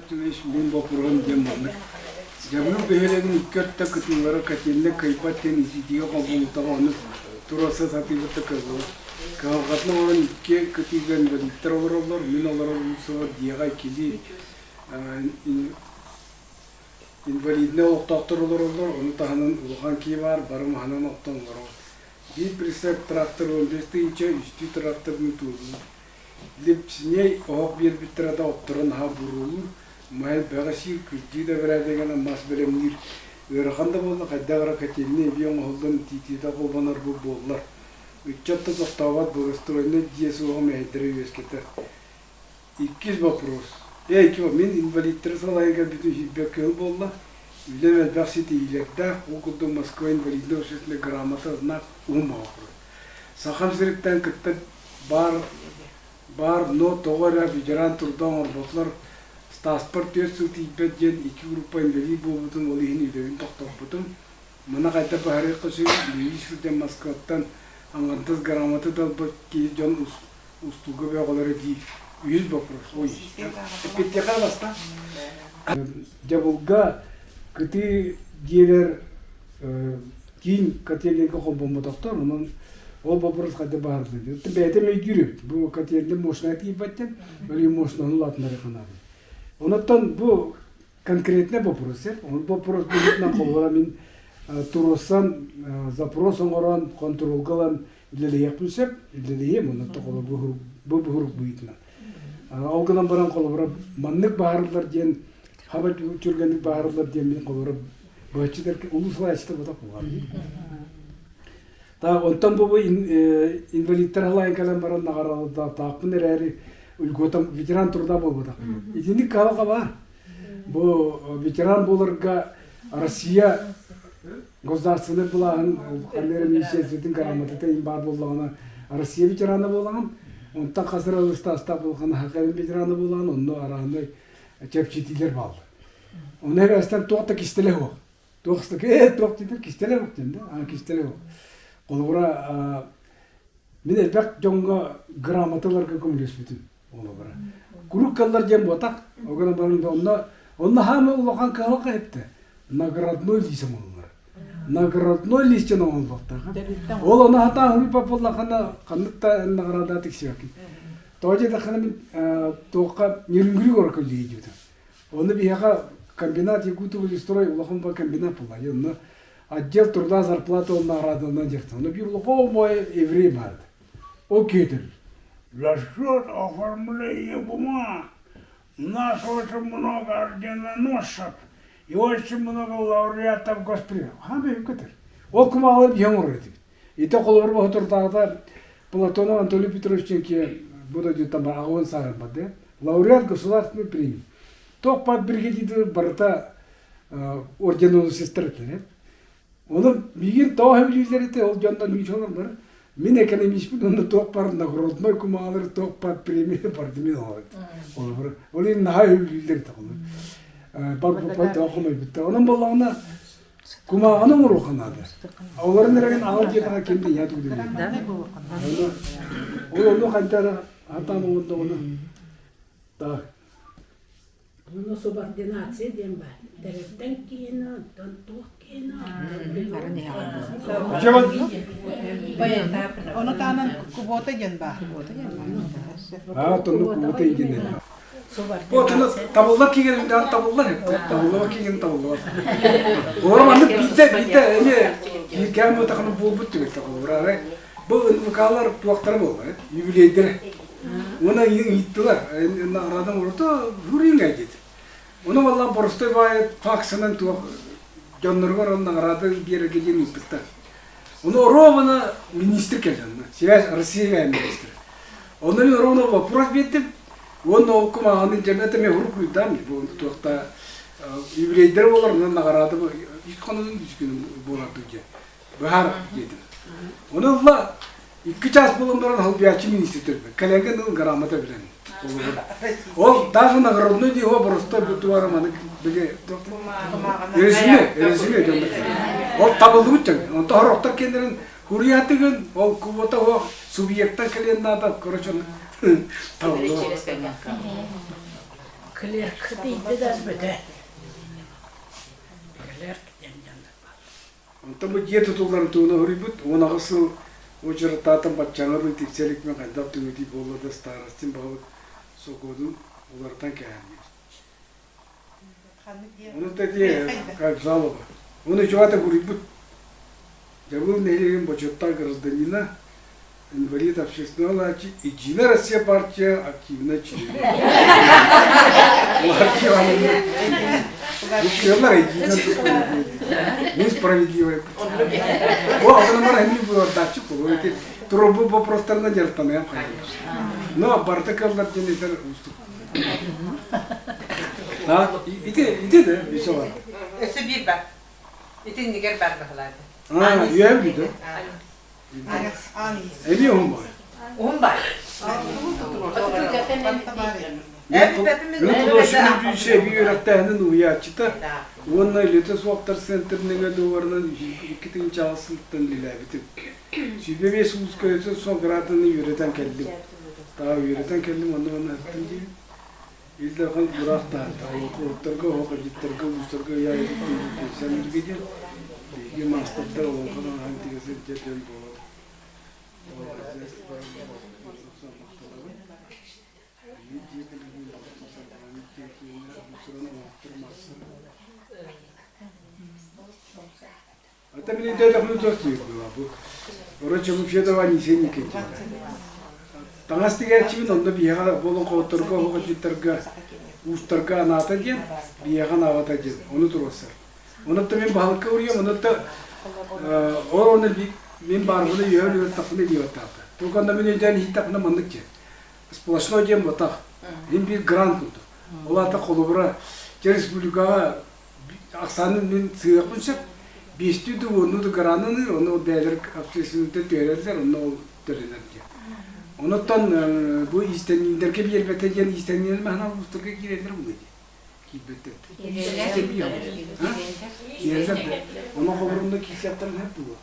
Тулеш мен бопурган демманы. Жабыл бехелеген иккертта кытылары кателне кайпаттен иситиге колбултага оны тураса сатыбытты кызыл. Калгатлы орын икке кытылган бедиттер олорлор, мен олорун суга диягай кили инвалидне оқтақтыр олорлор, оны таханын улхан ки бар, барым ханан оқтан олор. Bir прицеп трактор 15 inçe üstü traktörün tuğdu. Lipsine o bir bitrada oturun ha burulu. Mahal bagası küçüğü de verdiğine mas belemir. Örganda bolda kadar katilni bir oldan titida kolbanar bu bollar. Üççatta tohtavat bu restoranda diyesu o meydere yeskete. İkiz vapros. Ki min invalidler salayga bütün hibbekel bolla. Bilemez basit iyilikte okulda Moskva invalidler üstüne gramata znak umağır. Saham sirikten kıtta bar no toğara vicaran turdan orbotlar stasport yösü tibet gen 2 grupa invalid bu bütün olihini idevin toktok bütün. Mana kayta bahari kışı İngilizce Moskova'dan angantız gramata da ki can ustuga ve oları değil. 100 bakros o iş. Epiteka basta. Jabulga Kati diğer kin katiyenin kahombo doktor onun o babırız kadar bağırdı diyor. Tabii mecbur bu katiyenin moşnayet ibatten böyle moşnanın latları kanadı. Ondan bu konkretne babırız ya. On babırız bildiğinden kollarımın turosan zaprosan oran kontrol kalan ileri yapılsa ileri onun da kollar bu huruk büyütme. Algıdan baran kollar manlık bağırdılar diyen haber uçurganlık bağırdılar diye ben kolları bahçe derken ulusal açtı bu da kullandı. Ta ondan bu invalidler halayın kalan baran nagaralı da takpın ereri ülgotam veteran turda bu da. İzinlik kava bu veteran bolarga Rusya gosdarstvenner bulan annerim işesinin karamatı da imbar bolağına Rusya veteranı bulan ondan kasır alışta bulgan hakkın veteranı bulan onu arağında çepçitiler bağlı. Ona rağmen tohta kistele o. Tohta tohta kistele o dedi. Kistele o. Kolora bir de bak jonga gramatalar kakumluyor bütün onlara. Kuruk kallar cem botak. O kadar barın onda hamı ulakan kalka hepte. Nagradno lisem onlar. Nagradno lisem onlar botak. Ona hatta huri papolla kanıtta nagrada tiksiyakin. Toje da kanım toka nirngri orkul diyordu. Onu bir yaka комбинат Якутовый строй улахан ба комбинат була. Оны отдел труда зарплата он наградынан жерді. Оны bir лоховой еврей vardı. O gelir. Расчет оформления бумаг. У нас очень много орденоносцев и очень много лауреатов госпремий. Хамы көтер. Ол кім алып яңыр еді. Ете қолыр ба отырдағда Платонов Анатолий Петровичтен ке бұда там ағуын сағын бады. Лауреат государственной премии. Ток под бригадир барта ордену сестры. Оны мигин тау хевлилерите ол жандан мичонор бар. Мен экономист бу оны ток бар наградной кумалар ток под премия барды мен алды. Ол ин нахай хевлилер тагы. Бар тагы битте. Онун болгона кумаганы муруханады. Аларын эрген алып жегана кемде яту деп. Оны кантара атамы оны. Так. Ono subordinacija diemba. Tereften kino, tontuh kino. Ono tanan kubota diemba. Tontu kubota diemba. Bu tane tabullar kigen dan tabullar hep. Tabullar kigen tabullar. Orang mana bida ini bir kamu takkan bubut tu betul. Orang bu unfakallar tuaktar bu, yubileyder. Ona itulah, naradan orada huring aja. Ona vallahi borçlu var, faksının tuak canlılar onun naradan bir yere gelin ipitta. Ona Roma'na minister geldi. Siyas Rusya minister. Onların Roma'na vapur ettim. Onu okuma anın cemiyete mehur kuyudam. Bu tuakta yubileyder olar, onun naradan hiç kanalın düzgün buladı diye. Bahar dedim. Ona vallahi İki ças bulunduran halbuki minister. Kalegen onun gramata bilen. O daha sonra gramata diye o borçta bu duvarı manık bile. Erişme diyorlar. O tabuldu bıçak. O da harokta kendinin huriyatı gün o kuvveta o subjekta kalen nada korçon tabuldu. Klerk deydi de böyle. Klerk denilen. Ondan bu diye tutukların tuğuna hırıbıt, ona kısıl o çırıtatan batçanları tikselik mi kandap tüngü deyip oğlu da starastin bağlı sokodun olardan kâhani. Onu da diye kalpsal baba. Onu çoğata hırıbıt. Cavul nehirinin boçotta gırızdanına инвалид общественного лачи и Джина Россия партия активно члены. Несправедливая. О, она мара не была дача, это трубу просто на дертане. Но бартакалдар денег уступ. Да, иди да, весело. Себир бар. Итин нигер бар бахлады. А, я видел. Ebi on var. Он бар. Ben dolaşımın bir şey bir yönetenin uyarçıda. Onunla ilgili soğuklar sentrine duvarının iki tane çalıştıktan lilabitim. Şimdi bir sus köyse son gradını yöneten keldim. Daha yöneten keldim onu hatırladım değil. İlde kan bırak da oturga o kadar usturga ya sen gidin. Bir master'da olan kadar hangi gazete cepten bu. Это мне это мы тоже было. Короче, мы все давай не сильно кидали. Тангастига чим он да бияга болон которга хога життерга устарга ната ген бияга навата ген. Onu turosar. Onu da men balıkka uruyor, onu da onu мен барбыны йөр тапны дип атады. Туканда мен өйдән хитапны мындык ке. Сплошной дем вот так. Мен бир грант булды. Оларда колубра республикага аксаны мен сыйгынча 5 түйді оны да грананы, оны дәлер общественный төрелер, оны төрелер ке. Онуттан бу истендерге бир бете ген истендер мана устурга кирелер булды. Кибетте. Кирелер. Оны колурунда кисяттан хеп булды.